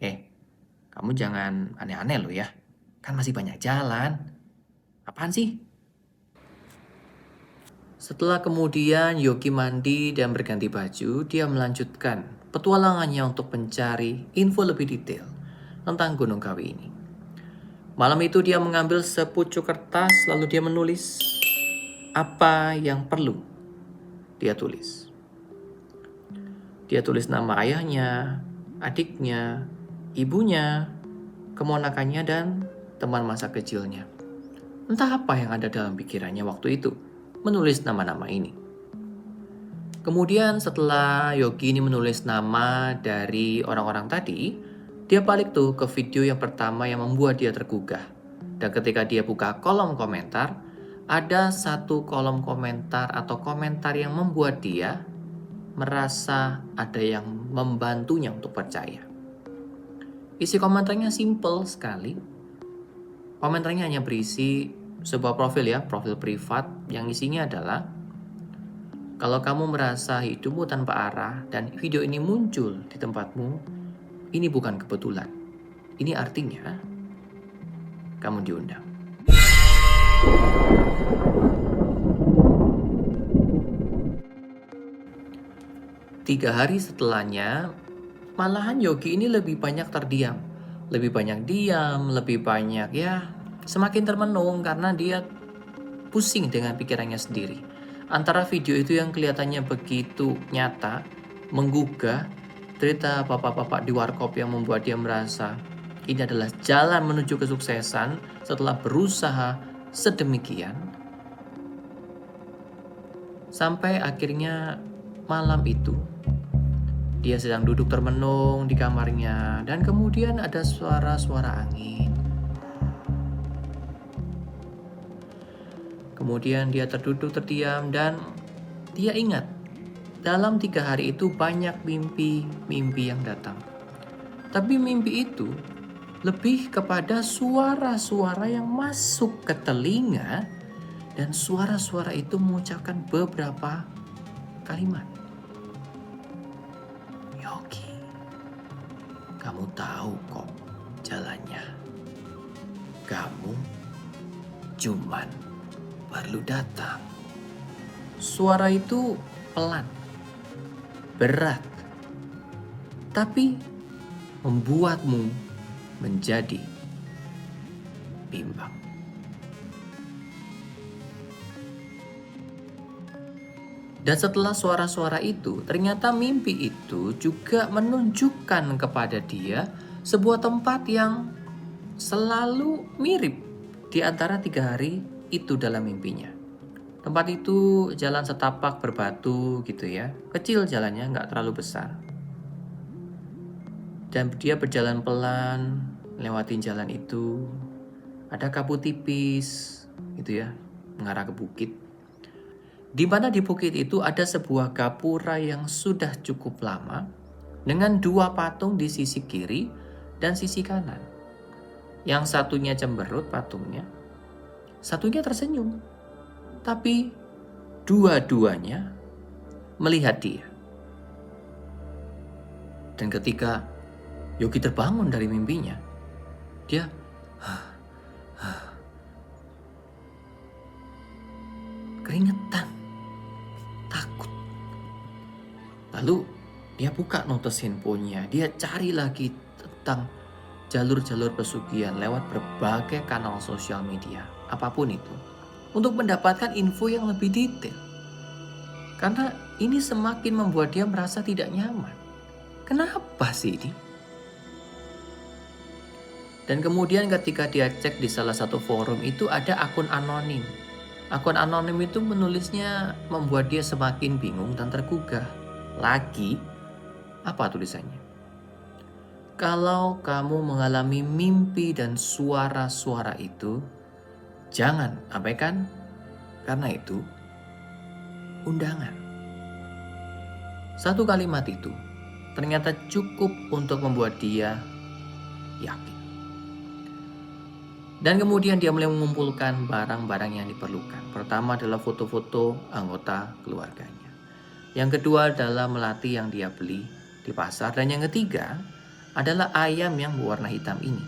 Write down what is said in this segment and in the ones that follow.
Eh, kamu jangan aneh-aneh loh ya. Kan masih banyak jalan. Apaan sih? Setelah kemudian Yogi mandi dan berganti baju, dia melanjutkan petualangannya untuk mencari info lebih detail tentang Gunung Kawi ini. Malam itu dia mengambil sepucuk kertas lalu dia menulis apa yang perlu dia tulis. Dia tulis nama ayahnya, adiknya, ibunya, keponakannya, dan teman masa kecilnya. Entah apa yang ada dalam pikirannya waktu itu, menulis nama-nama ini. Kemudian setelah Yogi ini menulis nama dari orang-orang tadi, dia balik tuh ke video yang pertama yang membuat dia tergugah. Dan ketika dia buka kolom komentar, ada satu kolom komentar atau komentar yang membuat dia merasa ada yang membantunya untuk percaya. Isi komentarnya simple sekali. Komentarnya hanya berisi sebuah profil ya, profil privat yang isinya adalah, kalau kamu merasa hidupmu tanpa arah dan video ini muncul di tempatmu, ini bukan kebetulan. Ini artinya kamu diundang. Tiga hari setelahnya, malahan Yogi ini lebih banyak terdiam. Lebih banyak diam, lebih banyak ya semakin termenung karena dia pusing dengan pikirannya sendiri. Antara video itu yang kelihatannya begitu nyata, menggugah, cerita bapak-bapak di warkop yang membuat dia merasa ini adalah jalan menuju kesuksesan setelah berusaha sedemikian. Sampai akhirnya malam itu, dia sedang duduk termenung di kamarnya dan kemudian ada suara-suara angin. Kemudian dia terduduk terdiam dan dia ingat dalam 3 hari itu banyak mimpi-mimpi yang datang. Tapi mimpi itu lebih kepada suara-suara yang masuk ke telinga dan suara-suara itu mengucapkan beberapa kalimat. Yogi, kamu tahu kok jalannya. Kamu cuman perlu datang. Suara itu pelan, berat, tapi membuatmu menjadi bimbang. Dan setelah suara-suara itu, ternyata mimpi itu juga menunjukkan kepada dia sebuah tempat yang selalu mirip di antara 3 hari itu dalam mimpinya. Tempat itu jalan setapak berbatu gitu ya, kecil jalannya, nggak terlalu besar. Dan dia berjalan pelan, lewatin jalan itu. Ada kabut tipis gitu ya, mengarah ke bukit. Di mana di bukit itu ada sebuah gapura yang sudah cukup lama dengan 2 patung di sisi kiri dan sisi kanan. Yang satunya cemberut patungnya, satunya tersenyum. Tapi dua-duanya melihat dia. Dan ketika Yogi terbangun dari mimpinya, dia keringetan, takut. Lalu dia buka notes handphonenya, dia cari lagi tentang jalur-jalur pesugihan lewat berbagai kanal sosial media, apapun itu, untuk mendapatkan info yang lebih detail. Karena ini semakin membuat dia merasa tidak nyaman. Kenapa sih ini? Dan kemudian ketika dia cek di salah satu forum itu ada akun anonim. Akun anonim itu menulisnya membuat dia semakin bingung dan tergugah. Lagi, apa tulisannya? Kalau kamu mengalami mimpi dan suara-suara itu, jangan abaikan, karena itu undangan. Satu kalimat itu ternyata cukup untuk membuat dia yakin. Dan kemudian dia mulai mengumpulkan barang-barang yang diperlukan. Pertama adalah foto-foto anggota keluarganya. Yang kedua adalah melati yang dia beli di pasar. Dan yang ketiga adalah ayam yang berwarna hitam ini,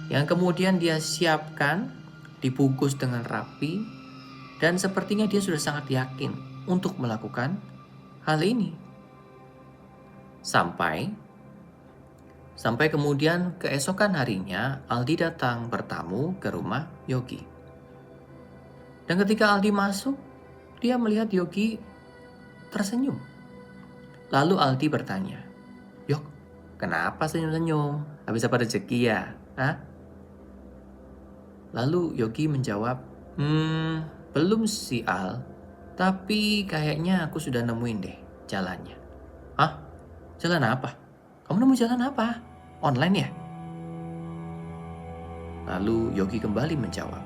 yang kemudian dia siapkan, dibungkus dengan rapi, dan sepertinya dia sudah sangat yakin untuk melakukan hal ini. Sampai kemudian keesokan harinya Aldi datang bertamu ke rumah Yogi. Dan ketika Aldi masuk, dia melihat Yogi tersenyum. Lalu Aldi bertanya, "Yok, kenapa senyum-senyum? Habis apa rezeki ya? Hah?" Lalu Yogi menjawab, belum sih Al, tapi kayaknya aku sudah nemuin deh jalannya." "Hah? Jalan apa? Kamu nemu jalan apa? Online ya?" Lalu Yogi kembali menjawab,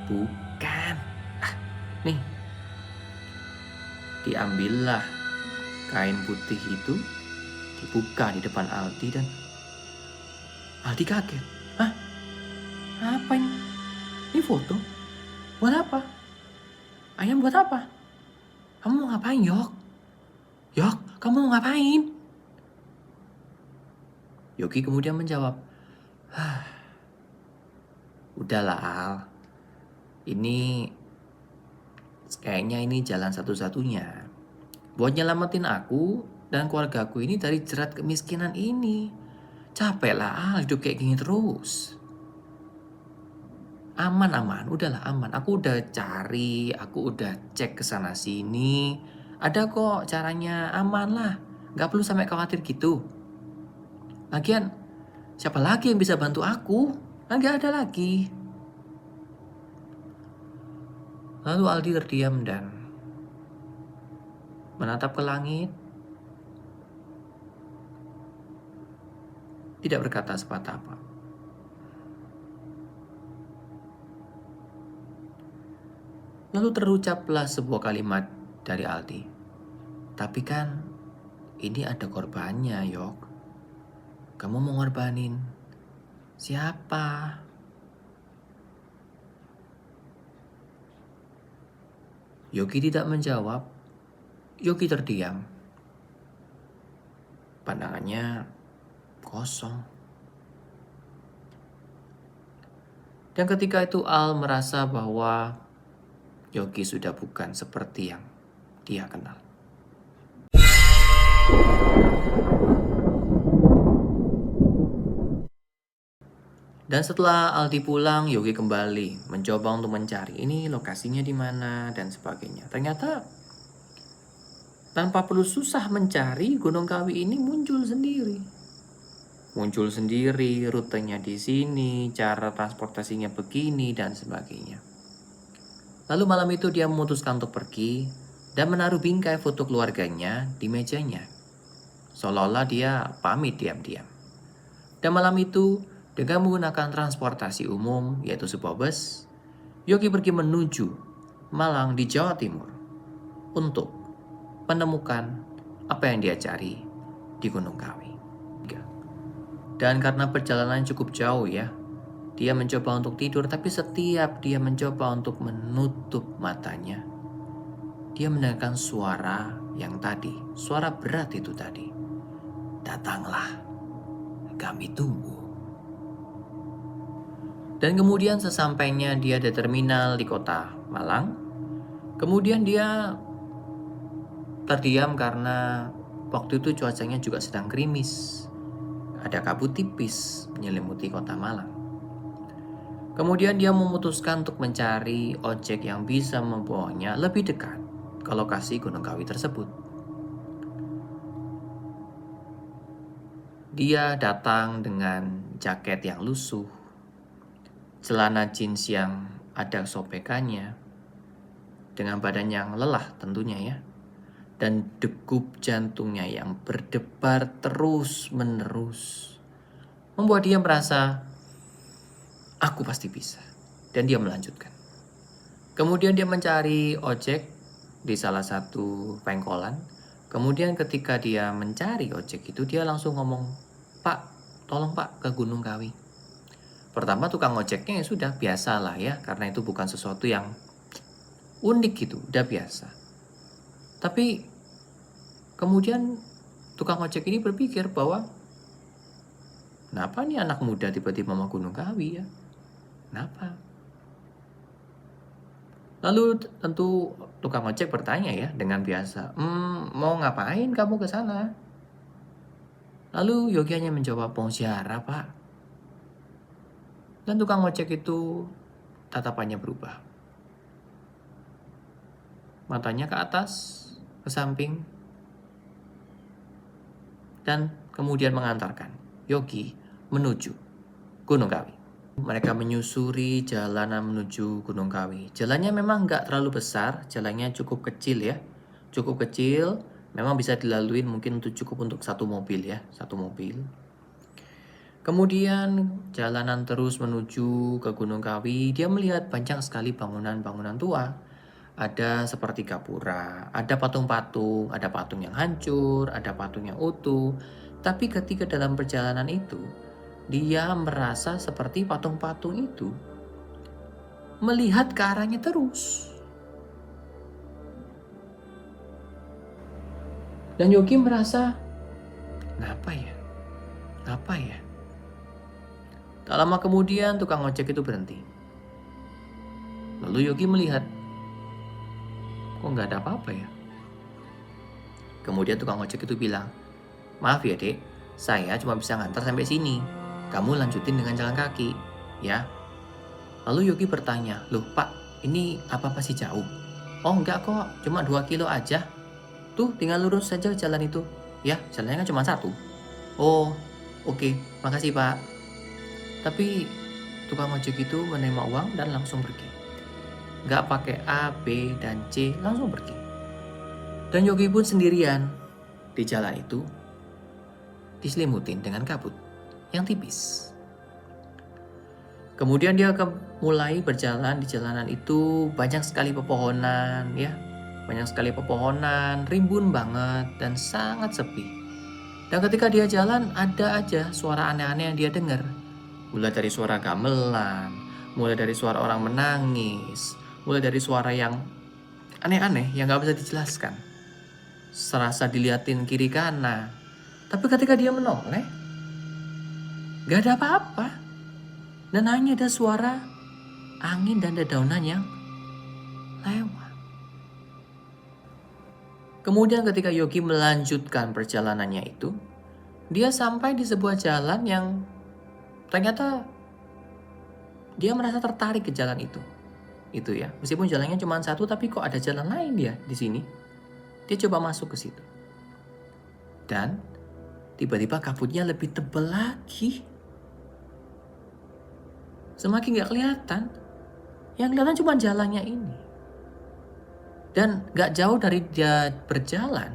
"Bukan. Nih, diambillah kain putih itu, dibuka di depan Aldi dan Aldi kaget. Hah? Apa ini? Ini foto? Buat apa? Ayam buat apa? Kamu mau ngapain, Yok? Yok, kamu mau ngapain?" Yogi kemudian menjawab, "Udahlah Al, ini kayaknya ini jalan satu-satunya buat nyelamatin aku dan keluargaku ini dari jerat kemiskinan ini. Capek lah Al, hidup kayak gini terus. Aman, udahlah aman. Aku udah cari, aku udah cek ke sana sini. Ada kok caranya, aman lah. Gak perlu sampai khawatir gitu. Lagian, siapa lagi yang bisa bantu aku? Gak ada lagi." Lalu Aldi terdiam dan menatap ke langit, tidak berkata sepatah apa. Lalu terucaplah sebuah kalimat dari Aldi. "Tapi kan ini ada korbannya, Yok. Kamu mau ngorbanin siapa?" Yogi tidak menjawab. Yogi terdiam. Pandangannya kosong. Dan ketika itu Al merasa bahwa Yogi sudah bukan seperti yang dia kenal. Dan setelah Aldi pulang, Yogi kembali mencoba untuk mencari ini lokasinya di mana dan sebagainya. Ternyata tanpa perlu susah mencari, Gunung Kawi ini muncul sendiri. Rutenya di sini, cara transportasinya begini dan sebagainya. Lalu malam itu dia memutuskan untuk pergi dan menaruh bingkai foto keluarganya di mejanya. Seolah-olah dia pamit diam-diam. Dan malam itu, dengan menggunakan transportasi umum, yaitu sebuah bus, Yogi pergi menuju Malang di Jawa Timur untuk menemukan apa yang dia cari di Gunung Kawi. Dan karena perjalanan cukup jauh ya, dia mencoba untuk tidur, tapi setiap dia mencoba untuk menutup matanya, dia mendengarkan suara yang tadi, suara berat itu tadi. "Datanglah, kami tunggu." Dan kemudian sesampainya dia di terminal di kota Malang, kemudian dia terdiam karena waktu itu cuacanya juga sedang gerimis. Ada kabut tipis menyelimuti kota Malang. Kemudian dia memutuskan untuk mencari ojek yang bisa membawanya lebih dekat ke lokasi Gunung Kawi tersebut. Dia datang dengan jaket yang lusuh, celana jeans yang ada sobekannya, dengan badan yang lelah tentunya ya, dan degup jantungnya yang berdebar terus-menerus membuat dia merasa, "Aku pasti bisa." Dan dia melanjutkan. Kemudian dia mencari ojek di salah satu pengkolan. Kemudian ketika dia mencari ojek itu, dia langsung ngomong, "Pak, tolong Pak ke Gunung Kawi." Pertama tukang ojeknya ya sudah biasa lah ya, karena itu bukan sesuatu yang unik gitu, udah biasa. Tapi kemudian tukang ojek ini berpikir bahwa kenapa nih anak muda tiba-tiba mau Gunung Kawi ya? Kenapa? Lalu tentu tukang ojek bertanya ya dengan biasa, mau ngapain kamu ke sana? Lalu Yogi hanya menjawab, mau ziarah pak. Dan tukang ojek itu tatapannya berubah. Matanya ke atas, ke samping, dan kemudian mengantarkan Yogi menuju Gunung Kawi. Mereka menyusuri jalanan menuju Gunung Kawi. Jalannya memang nggak terlalu besar, jalannya cukup kecil ya. Cukup kecil, memang bisa dilalui mungkin cukup untuk satu mobil ya, satu mobil. Kemudian jalanan terus menuju ke Gunung Kawi, dia melihat banyak sekali bangunan-bangunan tua. Ada seperti gapura, ada patung-patung, ada patung yang hancur, ada patung yang utuh. Tapi ketika dalam perjalanan itu, dia merasa seperti patung-patung itu melihat ke arahnya terus. Dan Yogi merasa, kenapa ya? Apa ya? Tak lama kemudian tukang ojek itu berhenti. Lalu Yogi melihat, kok nggak ada apa-apa ya? Kemudian tukang ojek itu bilang, maaf ya dek, saya cuma bisa ngantar sampai sini. Kamu lanjutin dengan jalan kaki, ya. Lalu Yogi bertanya, loh pak, ini apa masih jauh? Oh enggak kok, cuma 2 kilo aja. Tuh tinggal lurus saja jalan itu. Ya, jalannya kan cuma 1. Oh, oke, makasih pak. Tapi tukang ojek itu menerima uang dan langsung pergi. Nggak pakai A, B, dan C, langsung pergi. Dan Yogi pun sendirian di jalan itu, diselimutin dengan kabut yang tipis. Kemudian dia mulai berjalan di jalanan itu, banyak sekali pepohonan ya. Banyak sekali pepohonan, rimbun banget dan sangat sepi. Dan ketika dia jalan, ada aja suara aneh-aneh yang dia dengar. Mulai dari suara gamelan, mulai dari suara orang menangis, mulai dari suara yang aneh-aneh yang gak bisa dijelaskan. Serasa diliatin kiri kanan. Tapi ketika dia menoleh, gak ada apa-apa. Dan hanya ada suara angin dan dedaunan yang lewat. Kemudian ketika Yogi melanjutkan perjalanannya itu, dia sampai di sebuah jalan yang ternyata dia merasa tertarik ke jalan itu. Itu ya, meskipun jalannya cuma 1, tapi kok ada jalan lain dia di sini. Dia coba masuk ke situ. Dan tiba-tiba kabutnya lebih tebal lagi. Semakin gak kelihatan. Yang kelihatan cuma jalannya ini. Dan gak jauh dari dia berjalan,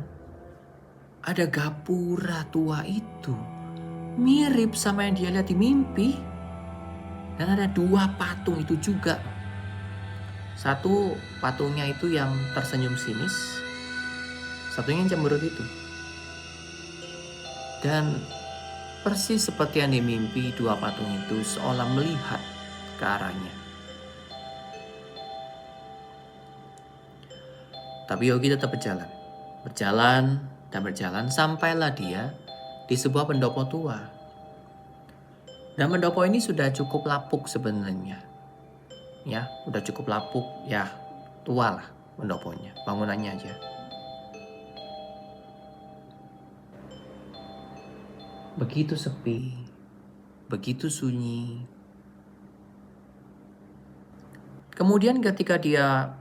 ada gapura tua itu. Mirip sama yang dia lihat di mimpi. Dan ada 2 patung itu juga. Satu patungnya itu yang tersenyum sinis, satunya yang cemberut itu. Dan persis seperti yang dimimpi, 2 patung itu seolah melihat ke arahnya. Tapi Yogi tetap berjalan. Berjalan dan berjalan sampailah dia di sebuah pendopo tua. Dan pendopo ini sudah cukup lapuk sebenarnya. Ya, udah cukup lapuk. Ya, tua lah pendoponya, bangunannya aja. Begitu sepi, begitu sunyi. Kemudian ketika dia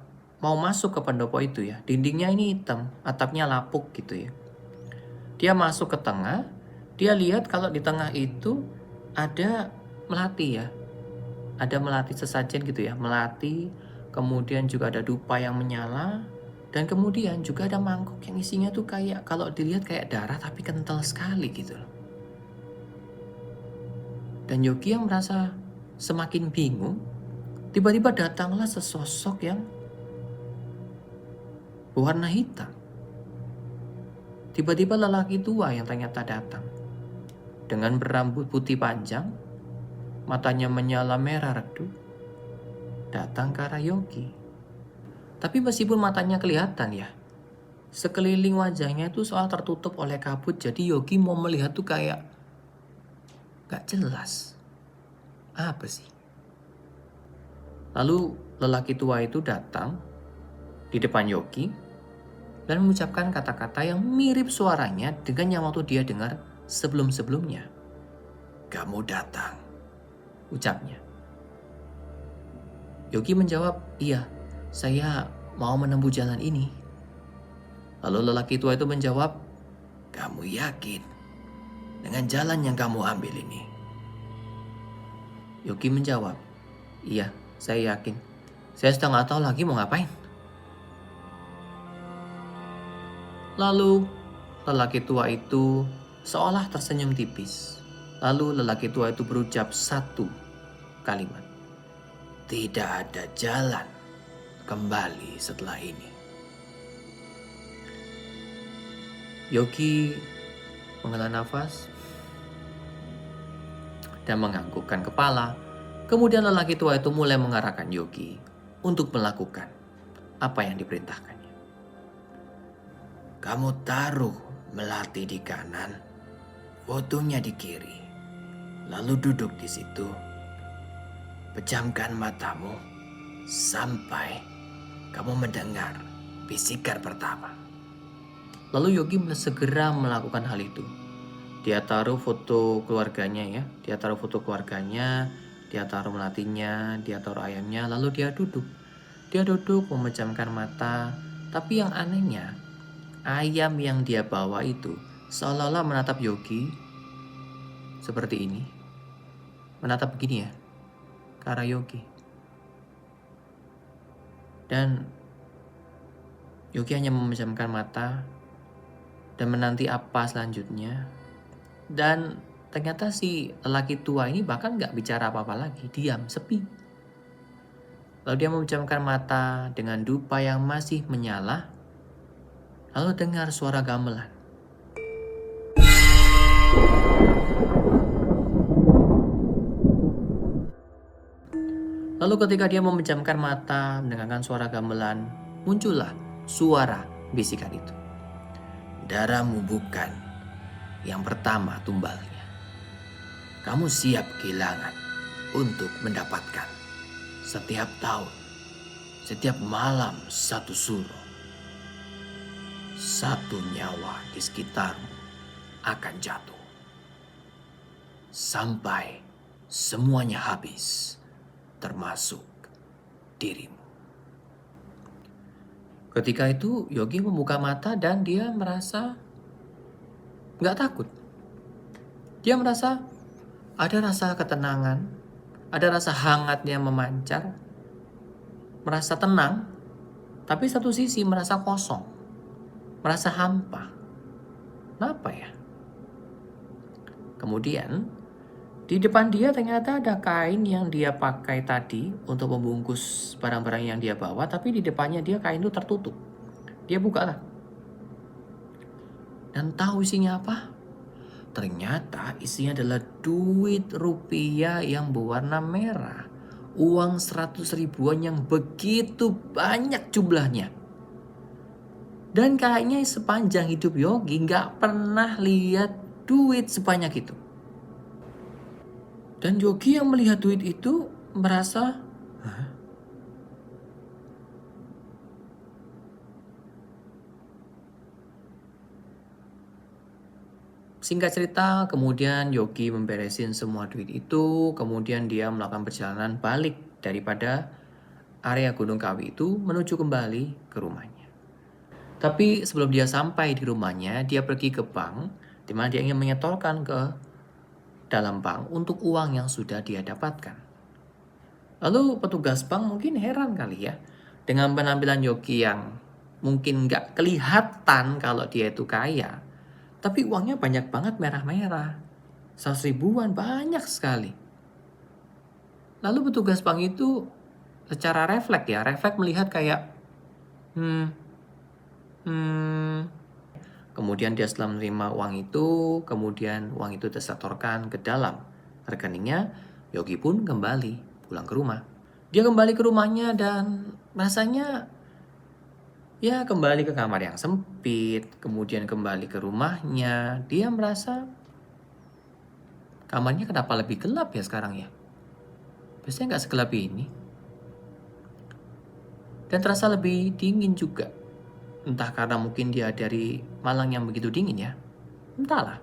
mau masuk ke pendopo itu ya, dindingnya ini hitam, atapnya lapuk gitu ya. Dia masuk ke tengah, dia lihat kalau di tengah itu ada melati ya. Ada melati sesajen gitu ya, melati, kemudian juga ada dupa yang menyala, dan kemudian juga ada mangkok yang isinya tuh kayak, kalau dilihat kayak darah tapi kental sekali gitu loh. Dan Yogi yang merasa semakin bingung, tiba-tiba datanglah sesosok yang berwarna hitam. Tiba-tiba lelaki tua yang ternyata datang. Dengan berambut putih panjang, matanya menyala merah redup, datang ke arah Yogi. Tapi meskipun matanya kelihatan ya, sekeliling wajahnya itu soal tertutup oleh kabut. Jadi Yogi mau melihat tuh kayak Gak jelas. Apa sih? Lalu lelaki tua itu datang di depan Yogi dan mengucapkan kata-kata yang mirip suaranya dengan yang waktu dia dengar sebelum-sebelumnya. "Kamu datang," ucapnya. Yogi menjawab, "Iya, saya mau menempuh jalan ini." Lalu lelaki tua itu menjawab, "Kamu yakin dengan jalan yang kamu ambil ini?" Yogi menjawab, "Iya, saya yakin. Saya sedang nggak tahu lagi mau ngapain." Lalu lelaki tua itu seolah tersenyum tipis. Lalu lelaki tua itu berucap satu kalimat, "Tidak ada jalan kembali setelah ini." Yogi menghela nafas dan menganggukkan kepala. Kemudian lelaki tua itu mulai mengarahkan Yogi untuk melakukan apa yang diperintahkannya. "Kamu taruh melati di kanan, fotonya di kiri, lalu duduk di situ. Pejamkan matamu sampai kamu mendengar bisikan pertama." Lalu Yogi segera melakukan hal itu. Dia taruh foto keluarganya ya, dia taruh melatinya, dia taruh ayamnya, lalu dia duduk. Dia duduk memejamkan mata, tapi yang anehnya, ayam yang dia bawa itu seolah-olah menatap Yogi seperti ini. Menatap begini ya, ke arah Yogi. Dan Yogi hanya memejamkan mata dan menanti apa selanjutnya. Dan ternyata si lelaki tua ini bahkan gak bicara apa-apa lagi, diam, sepi. Lalu dia memejamkan mata dengan dupa yang masih menyala. Lalu dengar suara gamelan. Lalu ketika dia memejamkan mata mendengarkan suara gamelan, muncullah suara bisikan itu. "Darahmu bukan yang pertama tumbalnya. Kamu siap kehilangan untuk mendapatkan setiap tahun, setiap malam satu suro. Satu nyawa di sekitarmu akan jatuh. Sampai semuanya habis, termasuk dirimu." Ketika itu Yogi membuka mata dan dia merasa gak takut. Dia merasa ada rasa ketenangan, ada rasa hangat yang memancar, merasa tenang, tapi satu sisi merasa kosong, merasa hampa. Kenapa ya? Kemudian di depan dia ternyata ada kain yang dia pakai tadi untuk membungkus barang-barang yang dia bawa, tapi di depannya dia kain itu tertutup. Dia buka lah. Dan tahu isinya apa? Ternyata isinya adalah duit rupiah yang berwarna merah. Uang 100 ribuan yang begitu banyak jumlahnya. Dan kayaknya sepanjang hidup Yogi gak pernah lihat duit sebanyak itu. Dan Yogi yang melihat duit itu merasa, "Hah? Singkat cerita, kemudian Yogi memberesin semua duit itu, kemudian dia melakukan perjalanan balik daripada area Gunung Kawi itu menuju kembali ke rumahnya. Tapi sebelum dia sampai di rumahnya, dia pergi ke bank, di mana dia ingin menyetorkan ke dalam bank untuk uang yang sudah dia dapatkan. Lalu petugas bank mungkin heran kali ya, dengan penampilan Yogi yang mungkin nggak kelihatan kalau dia itu kaya. Tapi uangnya banyak banget merah-merah. 100 ribuan, banyak sekali. Lalu petugas bank itu secara refleks melihat kayak, Kemudian dia setelah menerima uang itu, kemudian uang itu disetorkan ke dalam rekeningnya. Yogi pun kembali pulang ke rumah. Dia kembali ke rumahnya dan rasanya ya kembali ke kamar yang sempit, kemudian kembali ke rumahnya. Dia merasa kamarnya kenapa lebih gelap ya sekarang ya? Biasanya nggak segelap ini. Dan terasa lebih dingin juga. Entah karena mungkin dia dari Malang yang begitu dingin ya. Entahlah.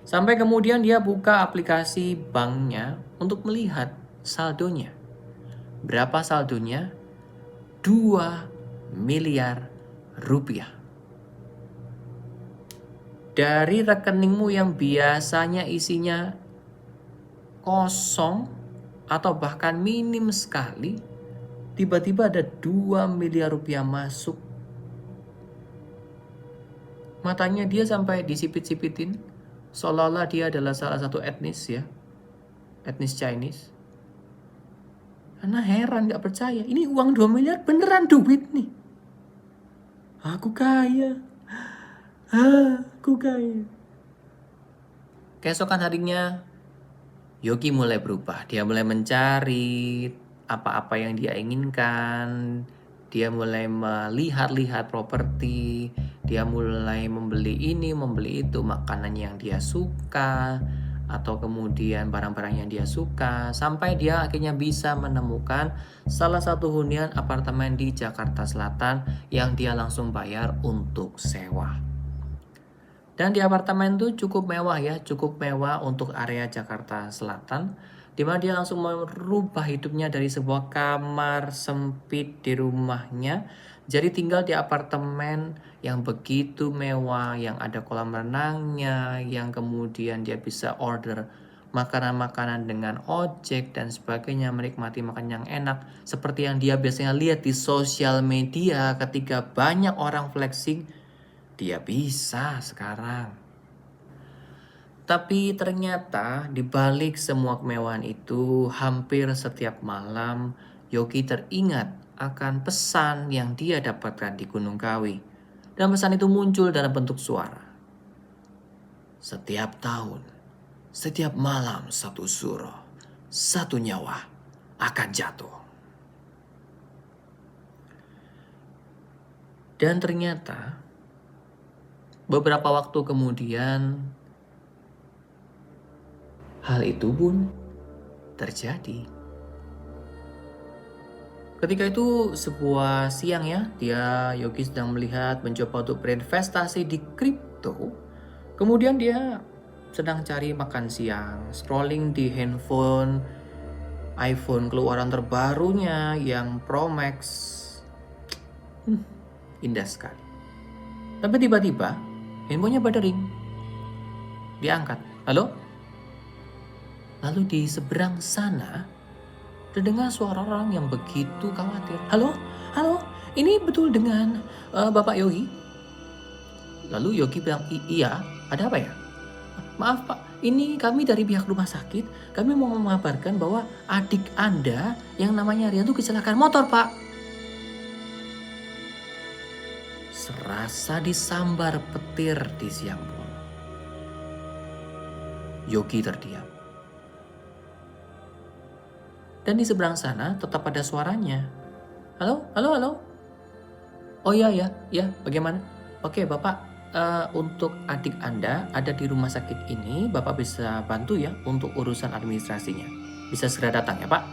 Sampai kemudian dia buka aplikasi banknya untuk melihat saldonya. Berapa saldonya? 2 miliar rupiah. Dari rekeningmu yang biasanya isinya kosong atau bahkan minim sekali, tiba-tiba ada 2 miliar rupiah masuk. Matanya dia sampai disipit-sipitin, seolah-olah dia adalah salah satu etnis ya, etnis Chinese. Karena heran, gak percaya, ini uang 2 miliar beneran duit nih. Aku kaya. Aku kaya. Keesokan harinya, Yogi mulai berubah. Dia mulai mencari apa-apa yang dia inginkan. Dia mulai melihat-lihat properti. Dia mulai membeli ini, membeli itu, makanan yang dia suka, atau kemudian barang-barang yang dia suka, sampai dia akhirnya bisa menemukan salah satu hunian apartemen di Jakarta Selatan yang dia langsung bayar untuk sewa. Dan di apartemen itu cukup mewah ya, cukup mewah untuk area Jakarta Selatan, di mana dia langsung merubah hidupnya dari sebuah kamar sempit di rumahnya, jadi tinggal di apartemen yang begitu mewah, yang ada kolam renangnya, yang kemudian dia bisa order makanan-makanan dengan ojek dan sebagainya, menikmati makan yang enak, seperti yang dia biasanya lihat di sosial media ketika banyak orang flexing. Dia bisa sekarang. Tapi ternyata di balik semua kemewahan itu, hampir setiap malam Yogi teringat akan pesan yang dia dapatkan di Gunung Kawi. Dan pesan itu muncul dalam bentuk suara. Setiap tahun, setiap malam satu suro, satu nyawa akan jatuh. Dan ternyata beberapa waktu kemudian, hal itu pun terjadi. Ketika itu sebuah siang ya, Yogi sedang melihat mencoba untuk berinvestasi di kripto. Kemudian dia sedang cari makan siang, scrolling di handphone iPhone keluaran terbarunya yang Pro Max. Indah sekali. Tapi tiba-tiba handphonenya berdering. Diangkat. Halo? Lalu di seberang sana terdengar suara orang yang begitu khawatir. Halo? Halo? Ini betul dengan Bapak Yogi? Lalu Yogi bilang, iya, ada apa ya? Maaf Pak, ini kami dari pihak rumah sakit. Kami mau mengabarkan bahwa adik Anda yang namanya Rian itu kecelakaan motor Pak. Serasa disambar petir di siang pun, Yogi terdiam. Dan di seberang sana tetap ada suaranya. Halo, halo, halo. Oh ya, bagaimana? Oke Bapak, untuk adik Anda ada di rumah sakit ini, Bapak bisa bantu ya untuk urusan administrasinya. Bisa segera datang ya Pak.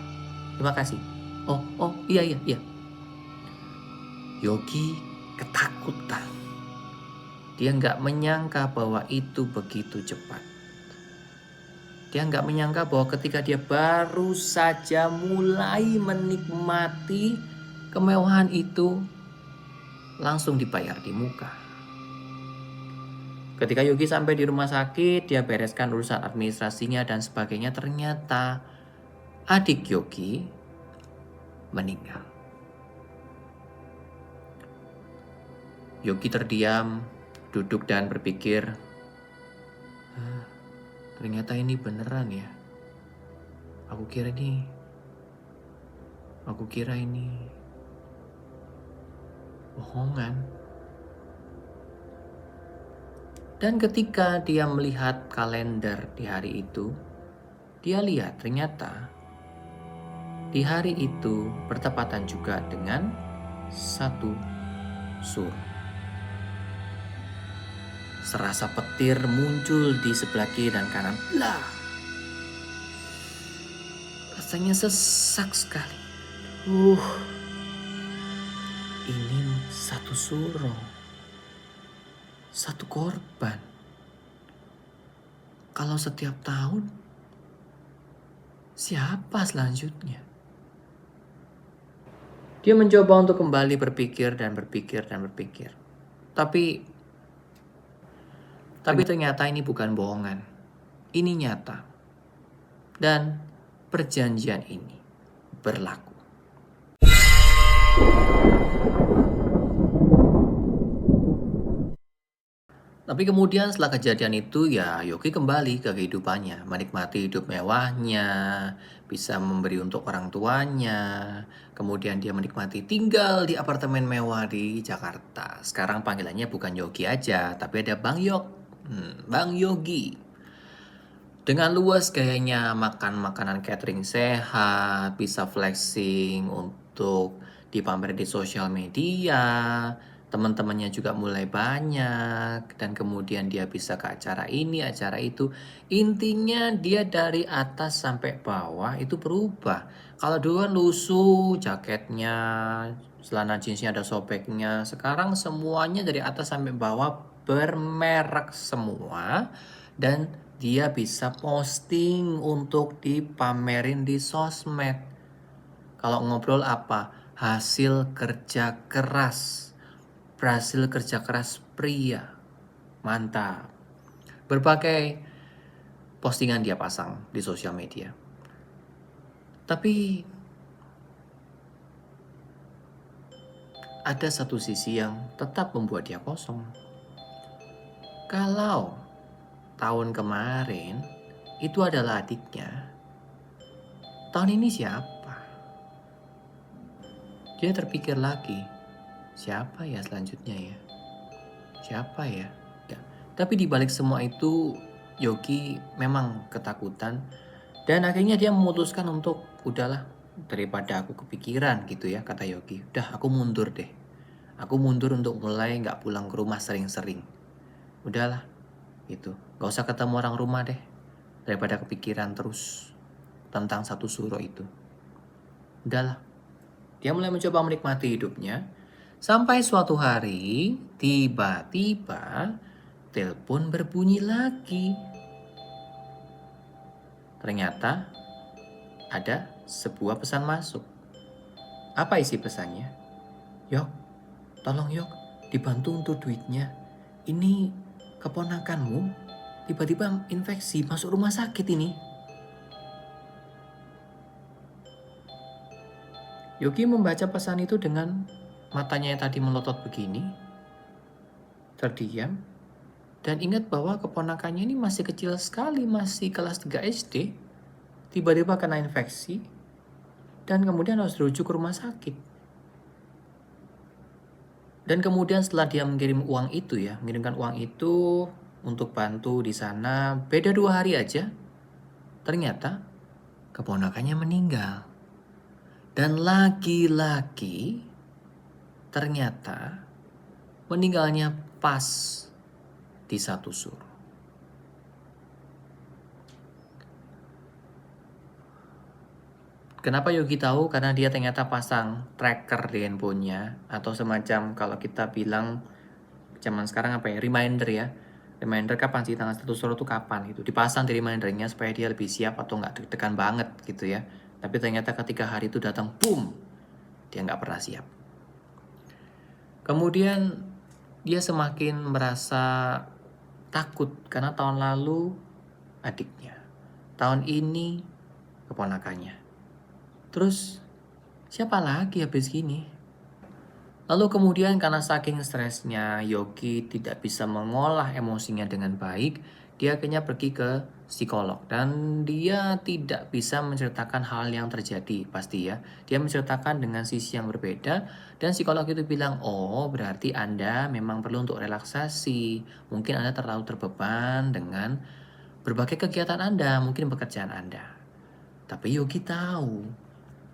Terima kasih. Oh, iya. Yogi ketakutan. Dia nggak menyangka bahwa itu begitu cepat. Dia nggak menyangka bahwa ketika dia baru saja mulai menikmati kemewahan itu, langsung dibayar di muka. Ketika Yogi sampai di rumah sakit, dia bereskan urusan administrasinya dan sebagainya. Ternyata adik Yogi meninggal. Yogi terdiam, duduk dan berpikir, ternyata ini beneran ya. Aku kira ini bohongan. Dan ketika dia melihat kalender di hari itu, dia lihat ternyata di hari itu bertepatan juga dengan 1 Suro. Serasa petir muncul di sebelah kiri dan kanan. Blah! Rasanya sesak sekali. Ini satu suro, satu korban. Kalau setiap tahun, siapa selanjutnya? Dia mencoba untuk kembali berpikir dan berpikir dan berpikir. Tapi ternyata ini bukan bohongan. Ini nyata. Dan perjanjian ini berlaku. Tapi kemudian setelah kejadian itu ya Yogi kembali ke kehidupannya, menikmati hidup mewahnya, bisa memberi untuk orang tuanya, kemudian dia menikmati tinggal di apartemen mewah di Jakarta. Sekarang panggilannya bukan Yogi aja, tapi ada Bang Bang Yogi. Dengan luas gayanya makan makanan catering sehat, bisa flexing untuk dipamer di sosial media, teman-temannya juga mulai banyak, dan kemudian dia bisa ke acara ini, acara itu. Intinya dia dari atas sampai bawah itu berubah. Kalau dulu kan lusuh, jaketnya, celana jeansnya ada sobeknya. Sekarang semuanya dari atas sampai bawah bermerek semua. Dan dia bisa posting untuk dipamerin di sosmed. Kalau ngobrol apa? Hasil kerja keras. Berhasil kerja keras pria. Mantap. Berbagai postingan dia pasang di sosial media. Tapi ada satu sisi yang tetap membuat dia kosong. Kalau tahun kemarin itu adalah adiknya, tahun ini siapa? Dia terpikir lagi, siapa ya selanjutnya ya? Siapa ya? Ya. Tapi di balik semua itu, Yogi memang ketakutan dan akhirnya dia memutuskan untuk udahlah, daripada aku kepikiran gitu ya, kata Yogi. Udah, aku mundur deh. Aku mundur untuk mulai nggak pulang ke rumah sering-sering. Udahlah, gitu. Gak usah ketemu orang rumah deh, daripada kepikiran terus tentang satu suro itu. Udahlah. Dia mulai mencoba menikmati hidupnya. Sampai suatu hari, tiba-tiba telepon berbunyi lagi. Ternyata ada sebuah pesan masuk. Apa isi pesannya? Yok, tolong Yok, dibantu untuk duitnya. Ini keponakanmu tiba-tiba infeksi masuk rumah sakit ini. Yogi membaca pesan itu dengan matanya yang tadi melotot begini, terdiam, dan ingat bahwa keponakannya ini masih kecil sekali, masih kelas 3 SD, tiba-tiba kena infeksi, dan kemudian harus dirujuk ke rumah sakit. Dan kemudian setelah dia mengirimkan uang itu untuk bantu di sana, beda 2 hari aja, ternyata keponakannya meninggal. Dan lagi-lagi ternyata meninggalnya pas di satu suro. Kenapa Yogi tahu? Karena dia ternyata pasang tracker di handphonenya, atau semacam kalau kita bilang zaman sekarang apa ya, reminder ya. Reminder kapan sih tanggal satu suro itu kapan gitu. Dipasang di remindernya supaya dia lebih siap atau nggak deg-degan banget gitu ya. Tapi ternyata ketika hari itu datang, boom, dia nggak pernah siap. Kemudian dia semakin merasa takut karena tahun lalu adiknya, tahun ini keponakannya. Terus siapa lagi habis gini? Lalu kemudian karena saking stresnya, Yogi tidak bisa mengolah emosinya dengan baik. Dia akhirnya pergi ke psikolog dan dia tidak bisa menceritakan hal yang terjadi pasti ya. Dia menceritakan dengan sisi yang berbeda dan psikolog itu bilang, oh berarti Anda memang perlu untuk relaksasi. Mungkin Anda terlalu terbeban dengan berbagai kegiatan Anda, mungkin pekerjaan Anda. Tapi Yogi tahu,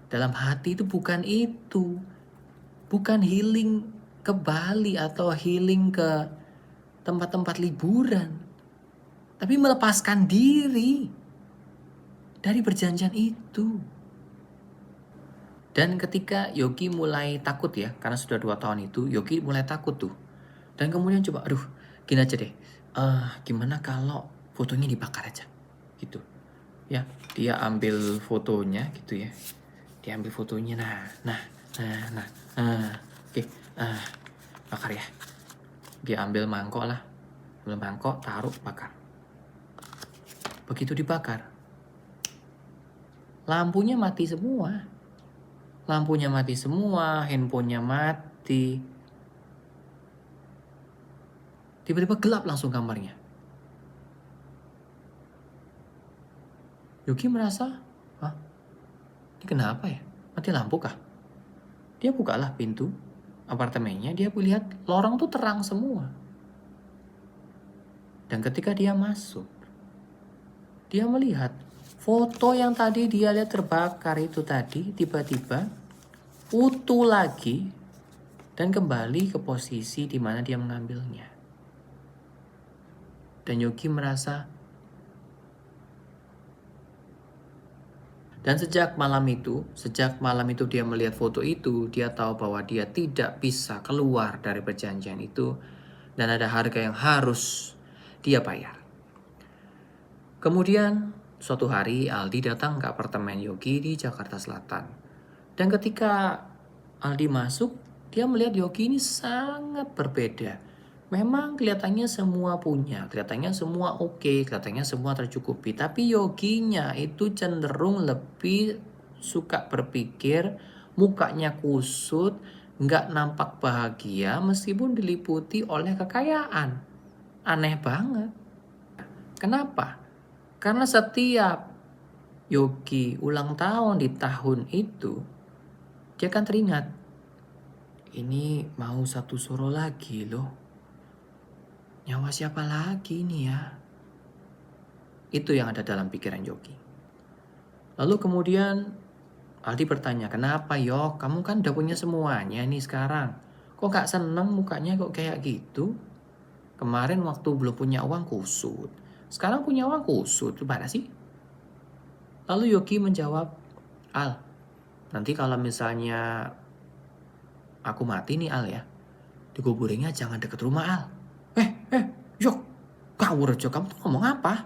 dalam hati itu bukan itu. Bukan healing ke Bali atau healing ke tempat-tempat liburan. Tapi melepaskan diri. dari perjanjian itu. Dan ketika Yogi mulai takut ya, karena sudah 2 tahun itu, Yogi mulai takut tuh. Dan kemudian coba, aduh gini aja deh, gimana kalau fotonya dibakar aja, gitu. Ya, dia ambil fotonya gitu ya. Dia ambil fotonya, oke, bakar ya. Dia ambil mangkok lah, taruh, bakar. Begitu dibakar, lampunya mati semua. Handphonenya mati. Tiba-tiba gelap langsung kamarnya. Yogi merasa, hah? Ini kenapa ya? Mati lampu kah? Dia bukalah pintu apartemennya, dia lihat lorong tuh terang semua. Dan ketika dia masuk, dia melihat foto yang tadi dia lihat terbakar itu tadi tiba-tiba utuh lagi dan kembali ke posisi di mana dia mengambilnya. Dan Yogi merasa, dan sejak malam itu dia melihat foto itu, dia tahu bahwa dia tidak bisa keluar dari perjanjian itu dan ada harga yang harus dia bayar. Kemudian suatu hari Aldi datang ke apartemen Yogi di Jakarta Selatan. Dan ketika Aldi masuk, dia melihat Yogi ini sangat berbeda. Memang kelihatannya semua punya, kelihatannya semua oke, kelihatannya semua tercukupi. Tapi Yoginya itu cenderung lebih suka berpikir, mukanya kusut, nggak nampak bahagia meskipun diliputi oleh kekayaan. Aneh banget. Kenapa? Karena setiap Yogi ulang tahun di tahun itu, dia akan teringat, ini mau satu soro lagi loh. Nyawa siapa lagi nih ya? Itu yang ada dalam pikiran Yogi. Lalu kemudian Aldi bertanya, kenapa Yok? Kamu kan udah punya semuanya nih sekarang. Kok gak seneng mukanya kok kayak gitu? Kemarin waktu belum punya uang kusut. Sekarang punya uang kusut. Gimana sih? Lalu Yogi menjawab, Al, nanti kalau misalnya aku mati nih Al ya, dikuburinnya jangan deket rumah Al. Yok, ngawur aja, kamu tuh ngomong apa?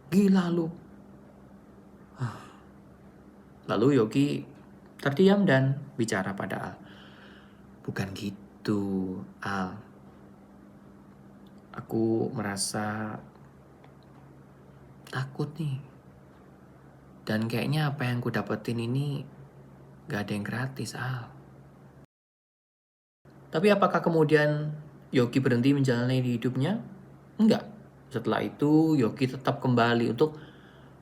Gila lu. Lalu Yogi terdiam dan bicara pada Al. Bukan gitu, Al. Aku merasa takut nih. Dan kayaknya apa yang ku dapetin ini gak ada yang gratis, Al. Tapi apakah kemudian Yogi berhenti menjalani hidupnya? Enggak. Setelah itu Yogi tetap kembali untuk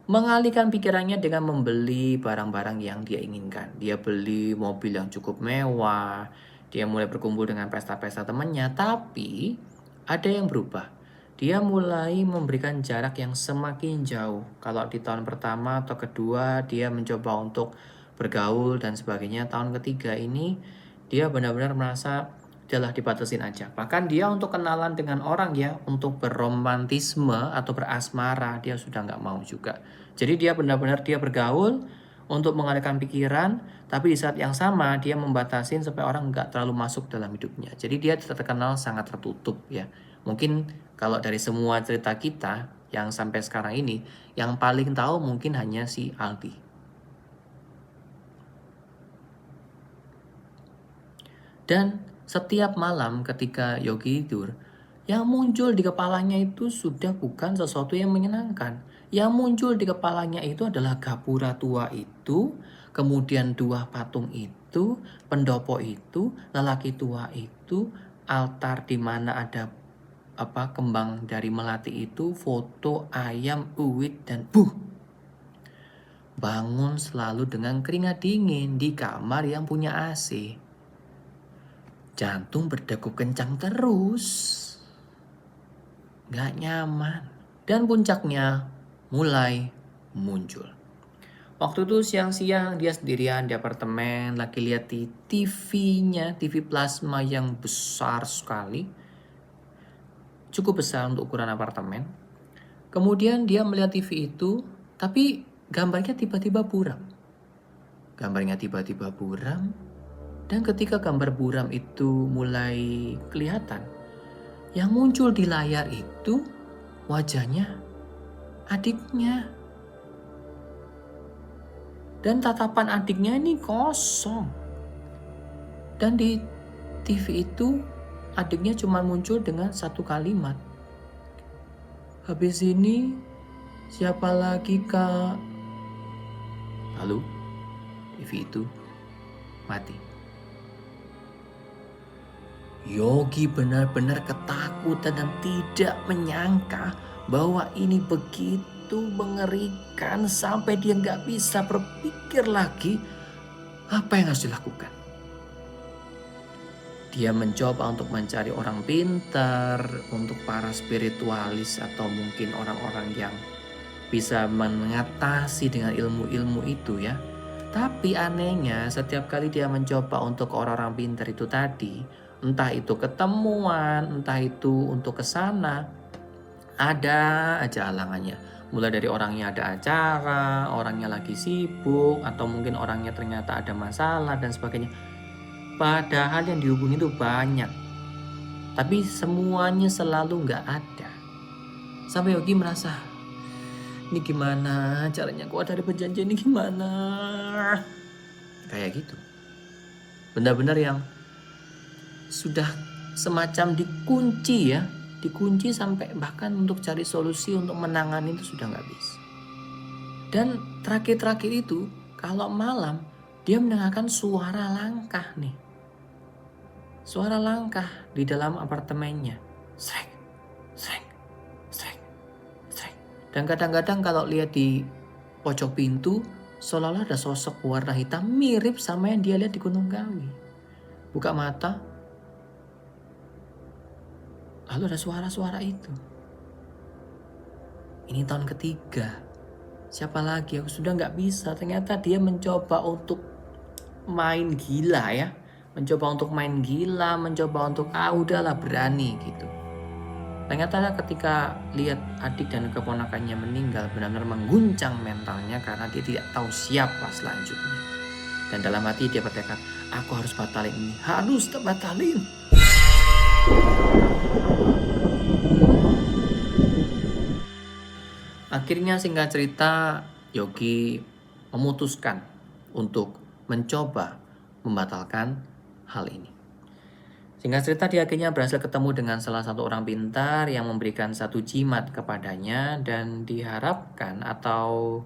mengalihkan pikirannya dengan membeli barang-barang yang dia inginkan. Dia beli mobil yang cukup mewah, dia mulai berkumpul dengan pesta-pesta temannya, tapi ada yang berubah. Dia mulai memberikan jarak yang semakin jauh. Kalau di tahun pertama atau kedua dia mencoba untuk bergaul dan sebagainya, tahun ketiga ini dia benar-benar merasa adalah dibatasin aja. Bahkan dia untuk kenalan dengan orang ya, untuk berromantisme atau berasmara, dia sudah nggak mau juga. Jadi dia benar-benar dia bergaul untuk mengalihkan pikiran, tapi di saat yang sama dia membatasin supaya orang nggak terlalu masuk dalam hidupnya. Jadi dia terkenal sangat tertutup ya. Mungkin kalau dari semua cerita kita yang sampai sekarang ini, yang paling tahu mungkin hanya si Aldi. Dan setiap malam ketika Yogi tidur, yang muncul di kepalanya itu sudah bukan sesuatu yang menyenangkan. Yang muncul di kepalanya itu adalah gapura tua itu, kemudian dua patung itu, pendopo itu, lelaki tua itu, altar di mana ada kembang dari melati itu, foto ayam, uwit, dan bangun selalu dengan keringat dingin di kamar yang punya AC. Jantung berdegup kencang terus. Gak nyaman. Dan puncaknya mulai muncul. Waktu itu siang-siang dia sendirian di apartemen, lagi lihat di TV-nya, TV plasma yang besar sekali. Cukup besar untuk ukuran apartemen. Kemudian dia melihat TV itu, tapi gambarnya tiba-tiba buram. Gambarnya tiba-tiba buram, dan ketika gambar buram itu mulai kelihatan, yang muncul di layar itu wajahnya adiknya. Dan tatapan adiknya ini kosong. Dan di TV itu adiknya cuma muncul dengan satu kalimat. Habis ini siapa lagi Kak? Lalu TV itu mati. Yogi benar-benar ketakutan dan tidak menyangka bahwa ini begitu mengerikan sampai dia nggak bisa berpikir lagi apa yang harus dilakukan. Dia mencoba untuk mencari orang pintar, untuk para spiritualis atau mungkin orang-orang yang bisa mengatasi dengan ilmu-ilmu itu ya. Tapi anehnya setiap kali dia mencoba untuk orang-orang pintar itu tadi, entah itu ketemuan, entah itu untuk ke sana, ada aja halangannya. Mulai dari orangnya ada acara, orangnya lagi sibuk, atau mungkin orangnya ternyata ada masalah dan sebagainya. Padahal yang dihubungi itu banyak, tapi semuanya selalu nggak ada. Sampai Yogi merasa, ini gimana caranya keluar dari perjanjian ini gimana? Kayak gitu. Benar-benar yang sudah semacam dikunci ya. Dikunci sampai bahkan untuk cari solusi untuk menangani itu sudah nggak bisa. Dan terakhir-terakhir itu kalau malam dia mendengarkan suara langkah nih. Suara langkah di dalam apartemennya. Srek, srek, srek, srek. Dan kadang-kadang kalau lihat di pojok pintu seolah-olah ada sosok warna hitam mirip sama yang dia lihat di Gunung Kawi. Buka mata, lalu ada suara-suara itu. Ini tahun ketiga. Siapa lagi? Aku sudah nggak bisa. Ternyata dia mencoba untuk main gila ya. Mencoba untuk main gila, mencoba untuk udahlah berani gitu. Ternyata ketika lihat adik dan keponakannya meninggal, benar-benar mengguncang mentalnya karena dia tidak tahu siapa selanjutnya. Dan dalam hati dia bertekad, aku harus batalin ini, harus batalin. Akhirnya singkat cerita, Yogi memutuskan untuk mencoba membatalkan hal ini. Singkat cerita, dia akhirnya berhasil ketemu dengan salah satu orang pintar yang memberikan satu jimat kepadanya dan diharapkan atau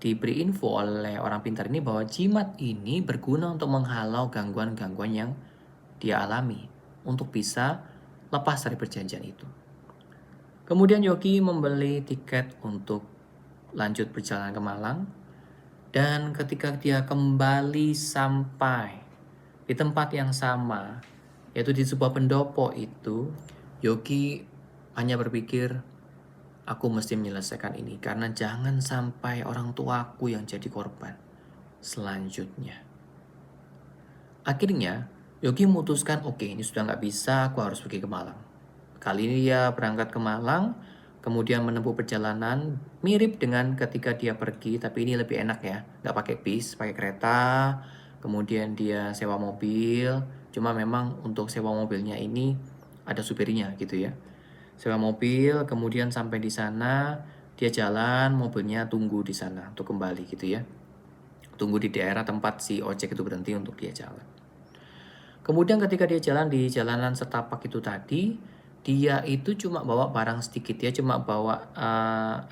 diberi info oleh orang pintar ini bahwa jimat ini berguna untuk menghalau gangguan-gangguan yang dia alami untuk bisa lepas dari perjanjian itu. Kemudian Yogi membeli tiket untuk lanjut perjalanan ke Malang dan ketika dia kembali sampai di tempat yang sama, yaitu di sebuah pendopo itu, Yogi hanya berpikir, aku mesti menyelesaikan ini karena jangan sampai orang tuaku yang jadi korban selanjutnya. Akhirnya, Yogi memutuskan, oke, ini sudah nggak bisa, aku harus pergi ke Malang. Kali ini dia berangkat ke Malang, kemudian menempuh perjalanan mirip dengan ketika dia pergi, tapi ini lebih enak ya, nggak pakai bis, pakai kereta. Kemudian dia sewa mobil, cuma memang untuk sewa mobilnya ini ada supirnya gitu ya. Sewa mobil, kemudian sampai di sana, dia jalan, mobilnya tunggu di sana untuk kembali gitu ya. Tunggu di daerah tempat si ojek itu berhenti untuk dia jalan. Kemudian ketika dia jalan di jalanan setapak itu tadi, dia itu cuma bawa barang sedikit, dia cuma bawa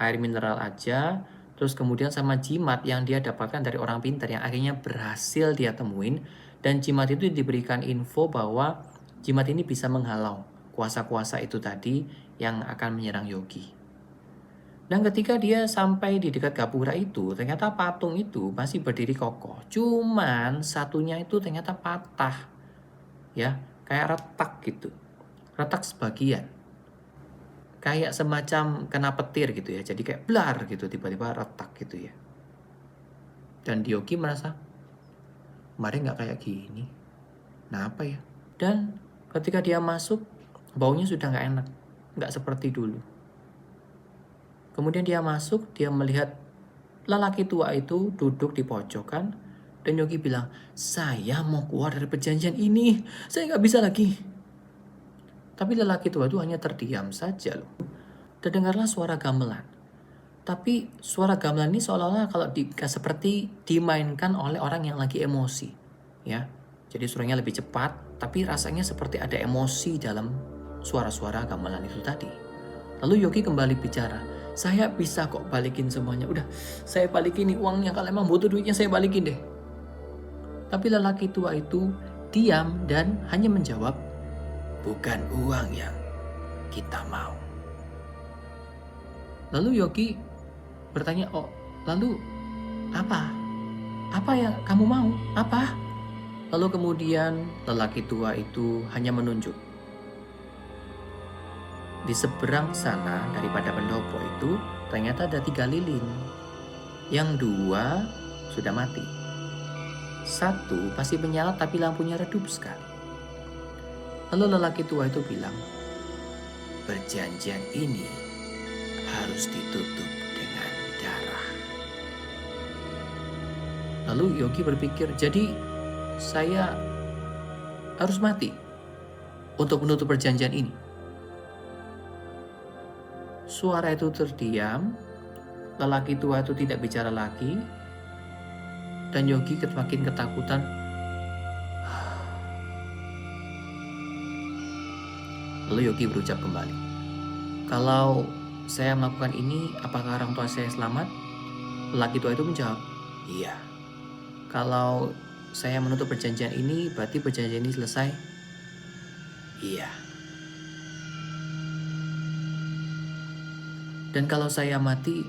air mineral aja, terus kemudian sama jimat yang dia dapatkan dari orang pintar yang akhirnya berhasil dia temuin. Dan jimat itu diberikan info bahwa jimat ini bisa menghalau kuasa-kuasa itu tadi yang akan menyerang Yogi. Dan ketika dia sampai di dekat gapura itu, ternyata patung itu masih berdiri kokoh. Cuman satunya itu ternyata patah. Ya, kayak retak gitu. Retak sebagian. Kayak semacam kena petir gitu ya. Jadi kayak blar gitu, tiba-tiba retak gitu ya. Dan Yogi merasa, kemarin gak kayak gini. Kenapa ya? Dan ketika dia masuk, baunya sudah gak enak. Gak seperti dulu. Kemudian dia masuk, dia melihat lelaki tua itu duduk di pojokan. Dan Yogi bilang, saya mau keluar dari perjanjian ini. Saya nggak bisa lagi. Tapi lelaki tua itu hanya terdiam saja loh. Terdengarlah suara gamelan. Tapi suara gamelan ini seolah-olah seperti dimainkan oleh orang yang lagi emosi. Ya, jadi suaranya lebih cepat, tapi rasanya seperti ada emosi dalam suara-suara gamelan itu tadi. Lalu Yogi kembali bicara, saya bisa kok balikin semuanya. Udah, saya balikin nih uangnya. Kalau emang butuh duitnya, saya balikin deh. Tapi lelaki tua itu diam dan hanya menjawab, bukan uang yang kita mau. Lalu Yogi bertanya, oh lalu apa? Apa yang kamu mau? Apa? Lalu kemudian lelaki tua itu hanya menunjuk. Di seberang sana daripada pendopo itu ternyata ada 3 lilin. Yang 2 sudah mati. 1 pasti menyala tapi lampunya redup sekali. Lalu lelaki tua itu bilang, perjanjian ini harus ditutup dengan darah. Lalu Yogi berpikir, jadi saya harus mati untuk menutup perjanjian ini. Suara itu terdiam, lelaki tua itu tidak bicara lagi, dan Yogi semakin ketakutan. Lalu Yogi berucap kembali, kalau saya melakukan ini, apakah orang tua saya selamat? Lelaki tua itu menjawab, iya. Kalau saya menutup perjanjian ini, berarti perjanjian ini selesai? Iya. Dan kalau saya mati,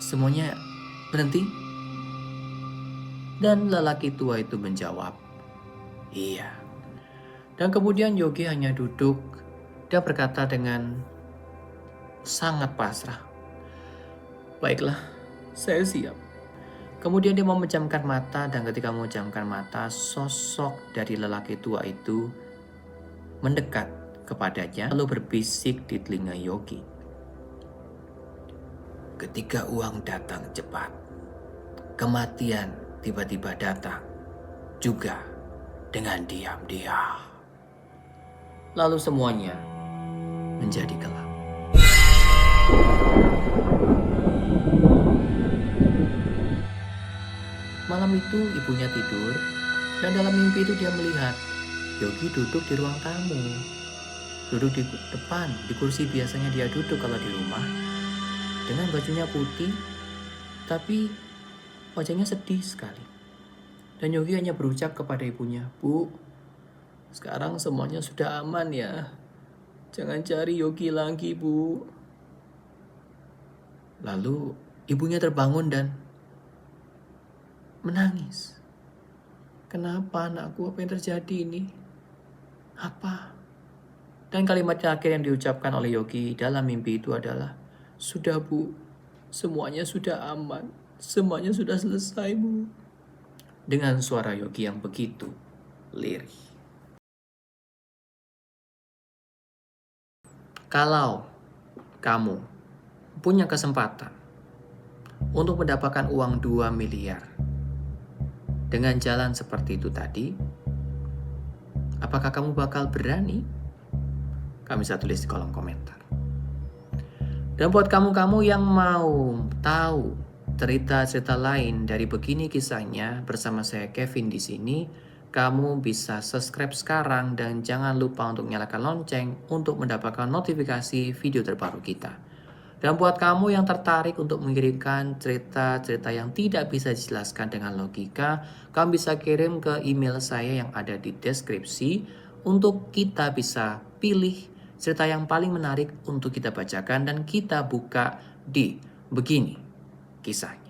semuanya berhenti? Dan lelaki tua itu menjawab, iya. Dan kemudian Yogi hanya duduk dan berkata dengan sangat pasrah, baiklah, saya siap. Kemudian dia memejamkan mata, dan ketika memejamkan mata, sosok dari lelaki tua itu mendekat kepadanya lalu berbisik di telinga Yogi. Ketika uang datang cepat, kematian tiba-tiba datang juga dengan diam-diam. Lalu semuanya menjadi gelap. Malam itu ibunya tidur, dan dalam mimpi itu dia melihat Yogi duduk di ruang tamu. Duduk di depan, di kursi biasanya dia duduk kalau di rumah. Dengan bajunya putih, tapi wajahnya sedih sekali. Dan Yogi hanya berucap kepada ibunya, Bu, sekarang semuanya sudah aman ya. Jangan cari Yogi lagi, Bu. Lalu ibunya terbangun dan menangis. Kenapa anakku? Apa yang terjadi ini? Apa? Dan kalimat terakhir yang diucapkan oleh Yogi dalam mimpi itu adalah, sudah Bu, semuanya sudah aman. Semuanya sudah selesai, Bu. Dengan suara Yogi yang begitu lirih. Kalau kamu punya kesempatan untuk mendapatkan uang 2 miliar dengan jalan seperti itu tadi, apakah kamu bakal berani? Kamu bisa tulis di kolom komentar. Dan buat kamu-kamu yang mau tahu cerita-cerita lain dari Begini Kisahnya bersama saya Kevin di sini, kamu bisa subscribe sekarang dan jangan lupa untuk nyalakan lonceng untuk mendapatkan notifikasi video terbaru kita. Dan buat kamu yang tertarik untuk mengirimkan cerita-cerita yang tidak bisa dijelaskan dengan logika, kamu bisa kirim ke email saya yang ada di deskripsi untuk kita bisa pilih cerita yang paling menarik untuk kita bacakan dan kita buka di Begini Kisahnya.